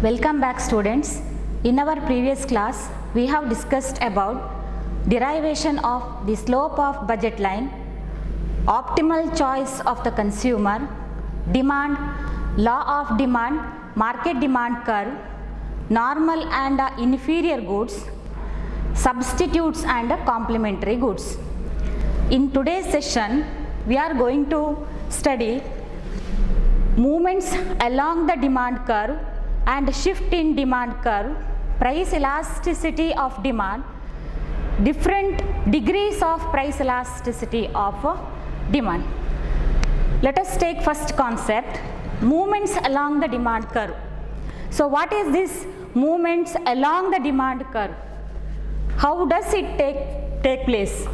Welcome back, students. In our previous class, we have discussed about derivation of the slope of budget line, optimal choice of the consumer, demand, law of demand, market demand curve, normal and inferior goods, substitutes and complementary goods. In today's session, we are going to study movements along the demand curve and shift in demand curve, price elasticity of demand, different degrees of price elasticity of demand. Let us take first concept, movements along the demand curve. So what is this movements along the demand curve? How does it take place?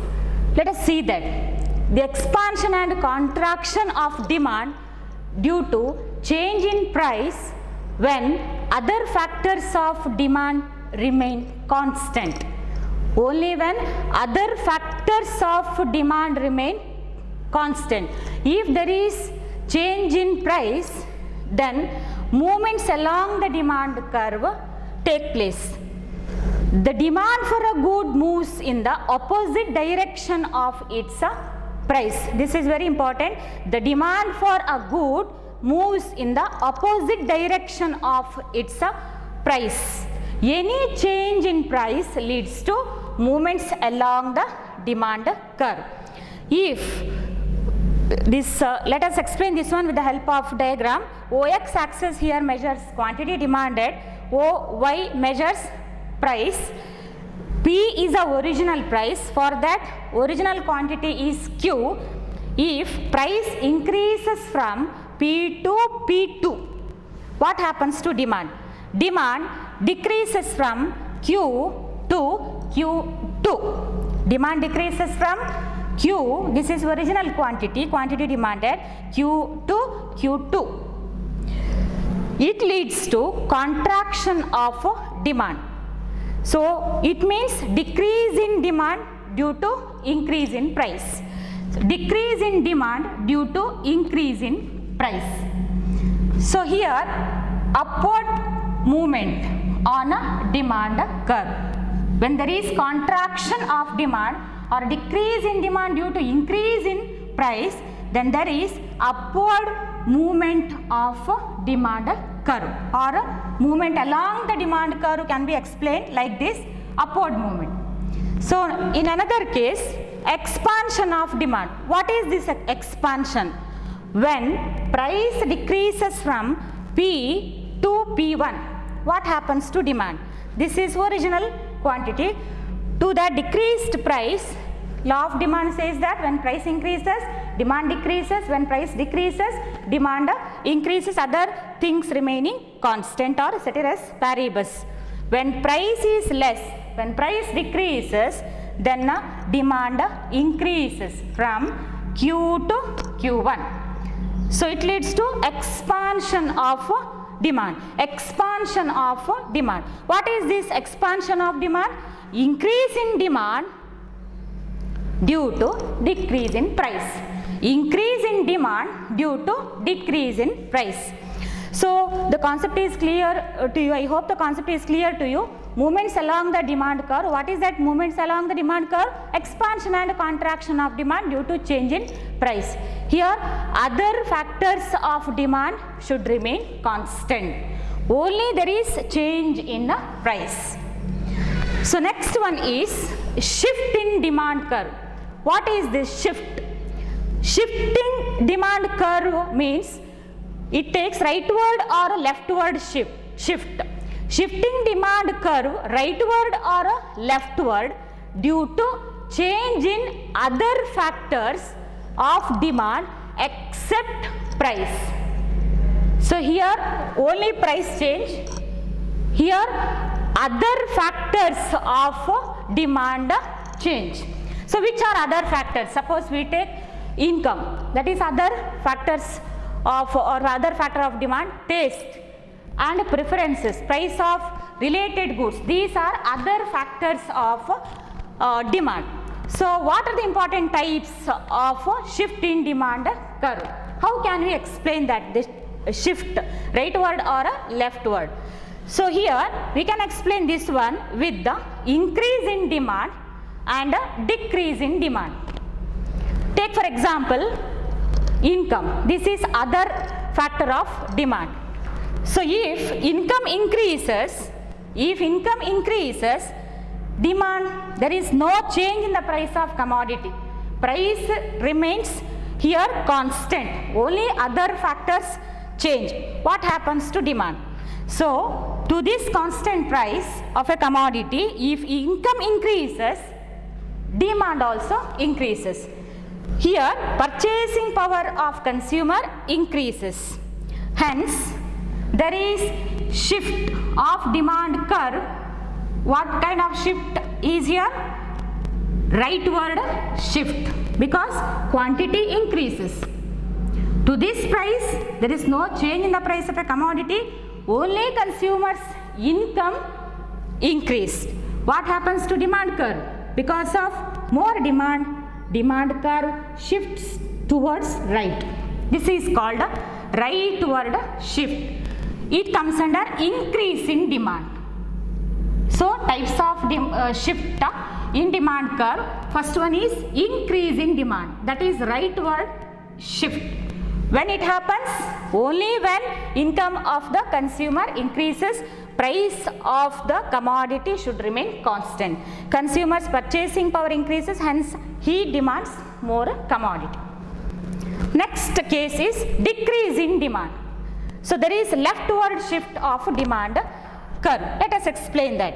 Let us see that. The expansion and contraction of demand due to change in price when other factors of demand remain constant. Only when other factors of demand remain constant. If there is change in price, then movements along the demand curve take place. The demand for a good moves in the opposite direction of its price. This is very important. The demand for a good moves in the opposite direction of its price. Any change in price leads to movements along the demand curve. If this, let us explain this one with the help of diagram. OX axis here measures quantity demanded, OY measures price, P is the original price. For that, original quantity is Q. If price increases from P to P2, what happens to demand? Demand decreases from Q to Q2. Demand decreases from Q, this is original quantity, quantity demanded, Q to Q2. It leads to contraction of demand. So it means decrease in demand due to increase in price. Decrease in demand due to increase in price. So here upward movement on a demand curve. When there is contraction of demand or decrease in demand due to increase in price, then there is upward movement of demand curve, or movement along the demand curve can be explained like this, upward movement. So in another case, expansion of demand. What is this expansion? When price decreases from P to P1, what happens to demand? This is original quantity. To the decreased price, law of demand says that when price increases, demand decreases. When price decreases, demand increases, other things remaining constant or ceteris paribus. When price is less, when price decreases, then demand increases from Q to Q1. So it leads to expansion of demand. Expansion of demand. What is this expansion of demand? Increase in demand due to decrease in price. Increase in demand due to decrease in price. So the concept is clear to you. I hope the concept is clear to you. Movements along the demand curve. What is that movements along the demand curve? Expansion and contraction of demand due to change in price. Here other factors of demand should remain constant. Only there is change in the price. So next one is shift in demand curve. What is this shift? Shifting demand curve means it takes rightward or leftward shift. Shifting demand curve rightward or leftward due to change in other factors of demand except price. So here only price change. Here other factors of demand change. So which are other factors? Suppose we take income, that is other factors of or other factor of demand, taste and preferences, price of related goods. These are other factors of demand. So what are the important types of shift in demand curve? How can we explain that, this shift rightward or leftward? So here we can explain this one with the increase in demand and a decrease in demand. Take for example income. This is other factor of demand. So if income increases, demand, there is no change in the price of commodity. Price remains here constant. Only other factors change. What happens to demand? So to this constant price of a commodity, if income increases, demand also increases. Here purchasing power of consumer increases. Hence there is shift of demand curve. What kind of shift is here? Rightward shift, because quantity increases. To this price there is no change in the price of a commodity, only consumers' income increased. What happens to demand curve? Because of more demand, demand curve shifts towards right. This is called a rightward shift. It comes under increase in demand. So types of shift in demand curve. First one is increase in demand, that is rightward shift. When it happens? Only when income of the consumer increases, price of the commodity should remain constant. Consumer's purchasing power increases, hence he demands more commodity. Next case is decrease in demand. So there is leftward shift of demand curve. Let us explain that.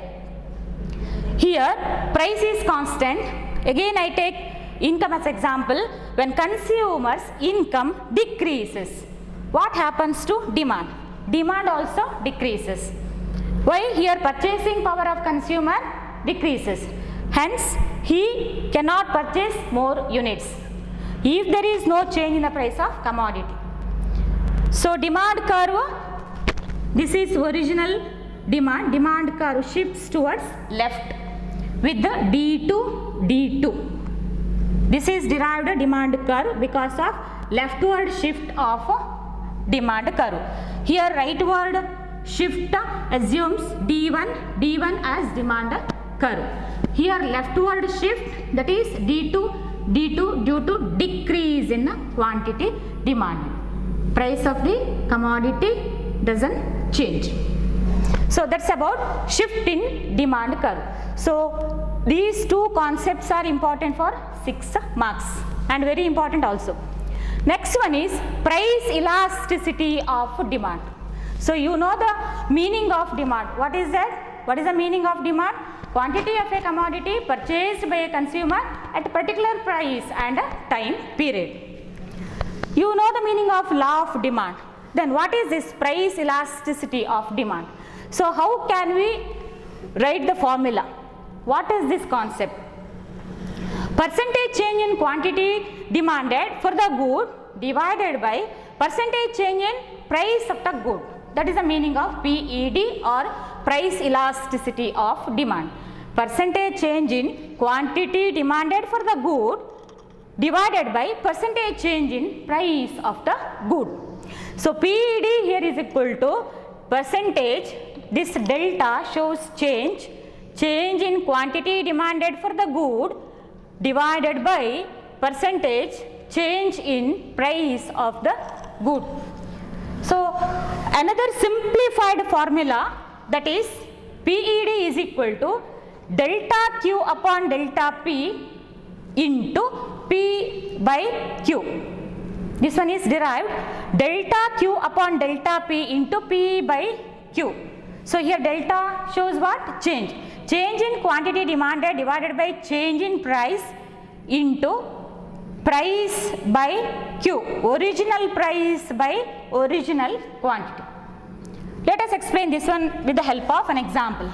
Here price is constant. Again I take income as example. When consumers' income decreases, what happens to demand? Demand also decreases. Why? Here purchasing power of consumer decreases. Hence he cannot purchase more units if there is no change in the price of commodity. So demand curve, this is original demand curve shifts towards left with the D2, D2. This is derived demand curve because of leftward shift of demand curve. Here rightward shift assumes D1 as demand curve. Here leftward shift, that is D2 due to decrease in quantity demanded. Price of the commodity doesn't change. So that's about shift in demand curve. So these two concepts are important for 6 marks and very important also. Next one is price elasticity of demand. So you know the meaning of demand. What is that? What is the meaning of demand? Quantity of a commodity purchased by a consumer at a particular price and a time period. You know the meaning of law of demand. Then what is this price elasticity of demand? So how can we write the formula? What is this concept? Percentage change in quantity demanded for the good divided by percentage change in price of the good. That is the meaning of PED or price elasticity of demand. Percentage change in quantity demanded for the good divided by percentage change in price of the good. So PED here is equal to percentage, this delta shows change in quantity demanded for the good divided by percentage change in price of the good. So another simplified formula, that is PED is equal to delta Q upon delta P into P by Q. This one is derived delta Q upon delta P into P by Q. So here delta shows what? Change. Change in quantity demanded divided by change in price into price by Q. Original price by original quantity. Let us explain this one with the help of an example.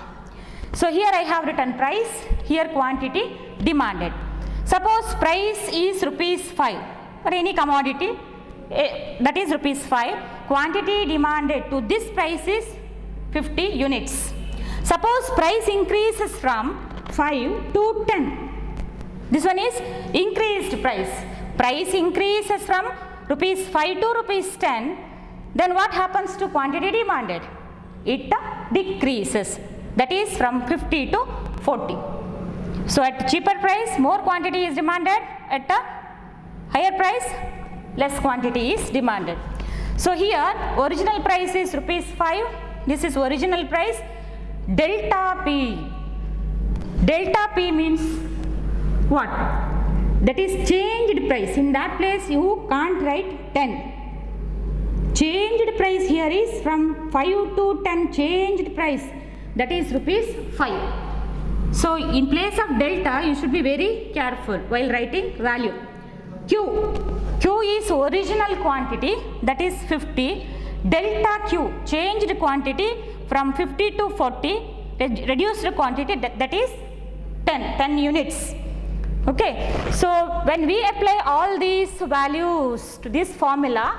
So here I have written price, here quantity demanded. Suppose price is rupees 5 for any commodity, that is rupees 5. Quantity demanded to this price is 50 units. Suppose price increases from 5 to 10. This one is increased price. Price increases from rupees 5 to rupees 10. Then what happens to quantity demanded? it decreases. That is from 50 to 40. So at cheaper price, more quantity is demanded. At a higher price, less quantity is demanded. So here original price is rupees 5. This is original price. Delta P. Delta P means what? That is changed price. In that place you can't write 10. Changed price here is from 5 to 10. Changed price. That is rupees 5. So in place of delta you should be very careful while writing value. Q. Q is original quantity, that is 50. Delta Q, changed quantity from 50 to 40, reduced quantity, that is 10 units. Okay, so when we apply all these values to this formula,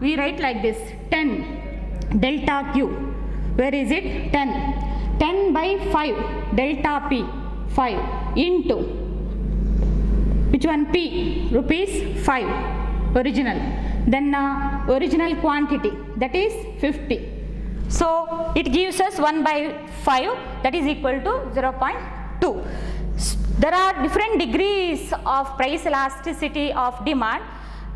we write like this: 10 delta Q. Where is it? 10. 10 by 5 delta P, 5 into which one? P, rupees 5 original. Then original quantity, that is 50. So it gives us 1 by 5, that is equal to 0.2. There are different degrees of price elasticity of demand,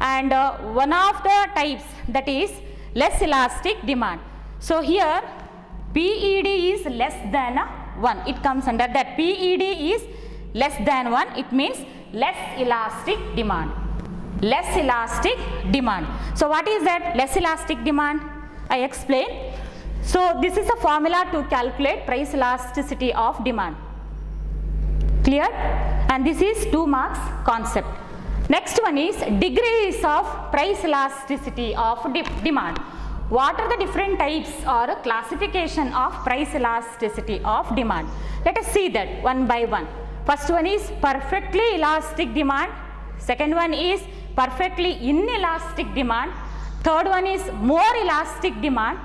and one of the types, that is less elastic demand. So here PED is less than 1. It comes under that. PED is less than 1. It means less elastic demand. Less elastic demand. So what is that less elastic demand? I explain. So this is a formula to calculate price elasticity of demand. Clear? And this is 2 marks concept. Next one is degrees of price elasticity of demand. What are the different types or classification of price elasticity of demand? Let us see that one by one. First one is perfectly elastic demand. Second one is perfectly inelastic demand. Third one is more elastic demand.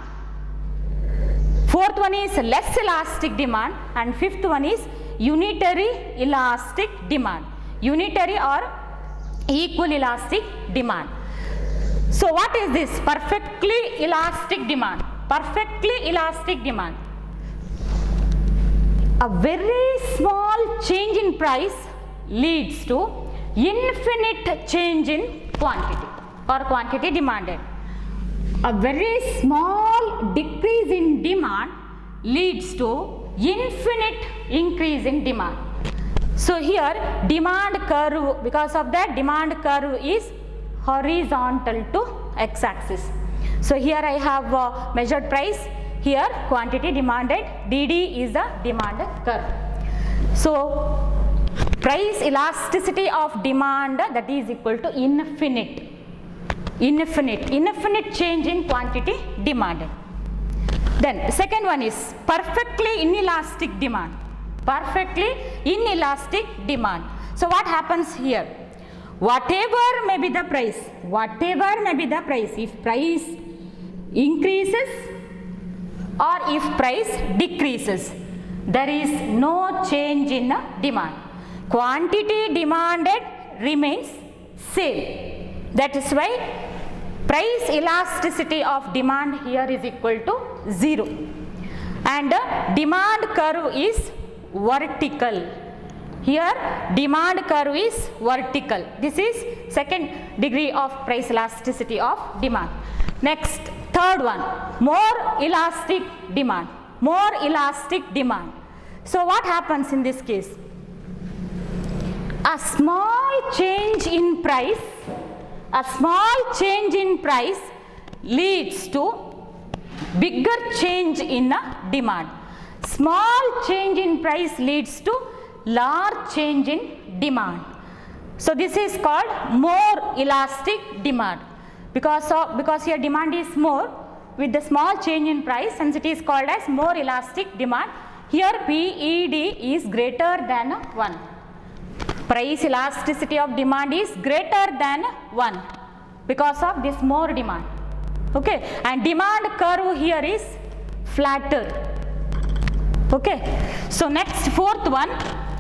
Fourth one is less elastic demand. And fifth one is unitary elastic demand. Unitary or equal elastic demand. So what is this perfectly elastic demand? Perfectly elastic demand. A very small change in price leads to infinite change in quantity or quantity demanded. A very small decrease in demand leads to infinite increase in demand. So here demand curve, because of that demand curve is horizontal to x-axis. So here I have measured price, here quantity demanded, DD is the demand curve. So price elasticity of demand, that is equal to infinite change in quantity demanded. Then second one is perfectly inelastic demand. Perfectly inelastic demand. So what happens here? Whatever may be the price, if price increases or if price decreases, there is no change in demand. Quantity demanded remains same. That is why price elasticity of demand here is equal to 0. And demand curve is vertical. Here demand curve is vertical. This is second degree of price elasticity of demand. Next, third one, more elastic demand. More elastic demand. So what happens in this case? A small change in price, leads to bigger change in demand. Small change in price leads to large change in demand. So this is called more elastic demand, because here demand is more with the small change in price, and it is called as more elastic demand. Here PED is greater than 1. Price elasticity of demand is greater than 1 because of this more demand. Okay, and demand curve here is flatter. Okay, so next fourth one,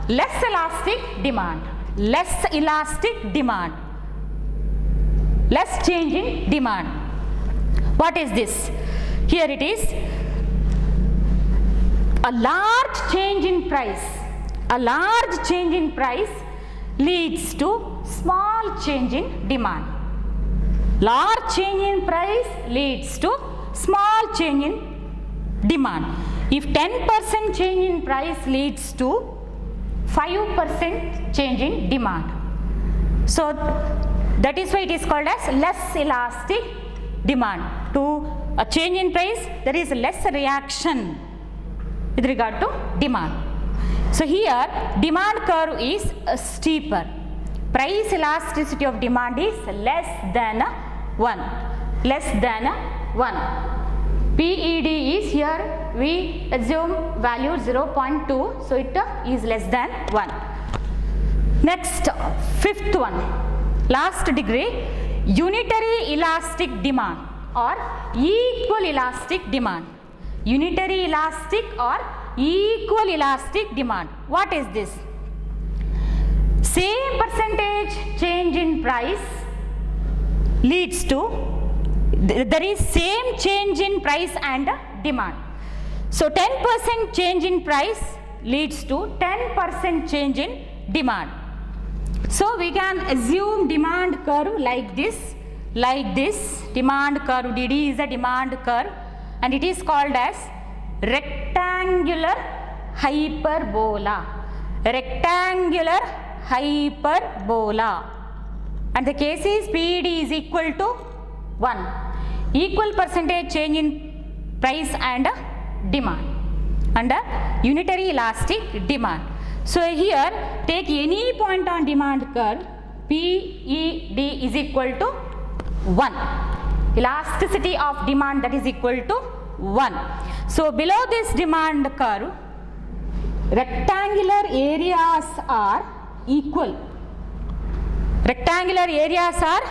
less elastic demand. Less elastic demand. Less change in demand. What is this? Here it is. a large change in price, a large change in price leads to small change in demand. Large change in price leads to small change in demand. If 10% change in price leads to 5% change in demand. So that is why it is called as less elastic demand. To a change in price, there is less reaction with regard to demand. So here demand curve is steeper. Price elasticity of demand is less than 1. Less than 1. PED is here we assume value 0.2, so it is less than 1. Next, fifth one, last degree, unitary elastic demand or equal elastic demand. Unitary elastic or equal elastic demand. What is this? Same percentage change in price leads to, there is same change in price and demand. So 10% change in price leads to 10% change in demand. So we can assume demand curve like this, demand curve. DD is a demand curve and it is called as rectangular hyperbola. Rectangular hyperbola. And the case is PED is equal to 1. Equal percentage change in price and demand under unitary elastic demand. So here take any point on demand curve, PED is equal to 1. Elasticity of demand, that is equal to 1. So below this demand curve, rectangular areas are equal. Rectangular areas are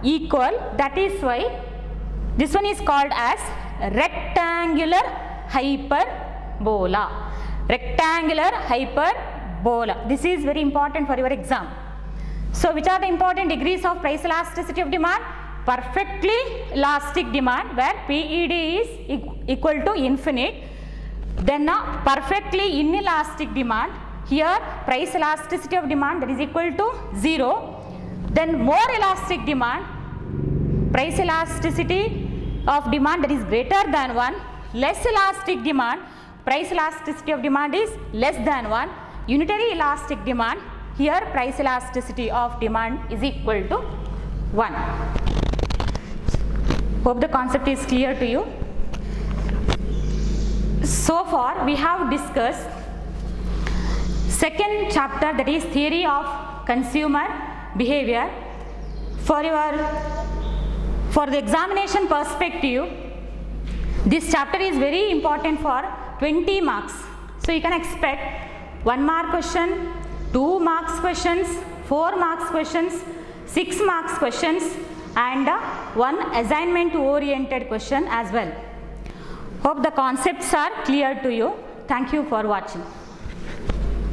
equal, that is why this one is called as rectangular hyperbola. Rectangular hyperbola. This is very important for your exam. So which are the important degrees of price elasticity of demand? Perfectly elastic demand where PED is equal to infinite. Then perfectly inelastic demand. Here price elasticity of demand, that is equal to 0. Then more elastic demand, price elasticity of demand, that is greater than 1. Less elastic demand, price elasticity of demand is less than 1. Unitary elastic demand, here price elasticity of demand is equal to 1. Hope the concept is clear to you. So far we have discussed second chapter, that is theory of consumer behavior. For the examination perspective, this chapter is very important for 20 marks. So you can expect 1 mark question, 2 marks questions, 4 marks questions, 6 marks questions and 1 assignment oriented question as well. Hope the concepts are clear to you. Thank you for watching.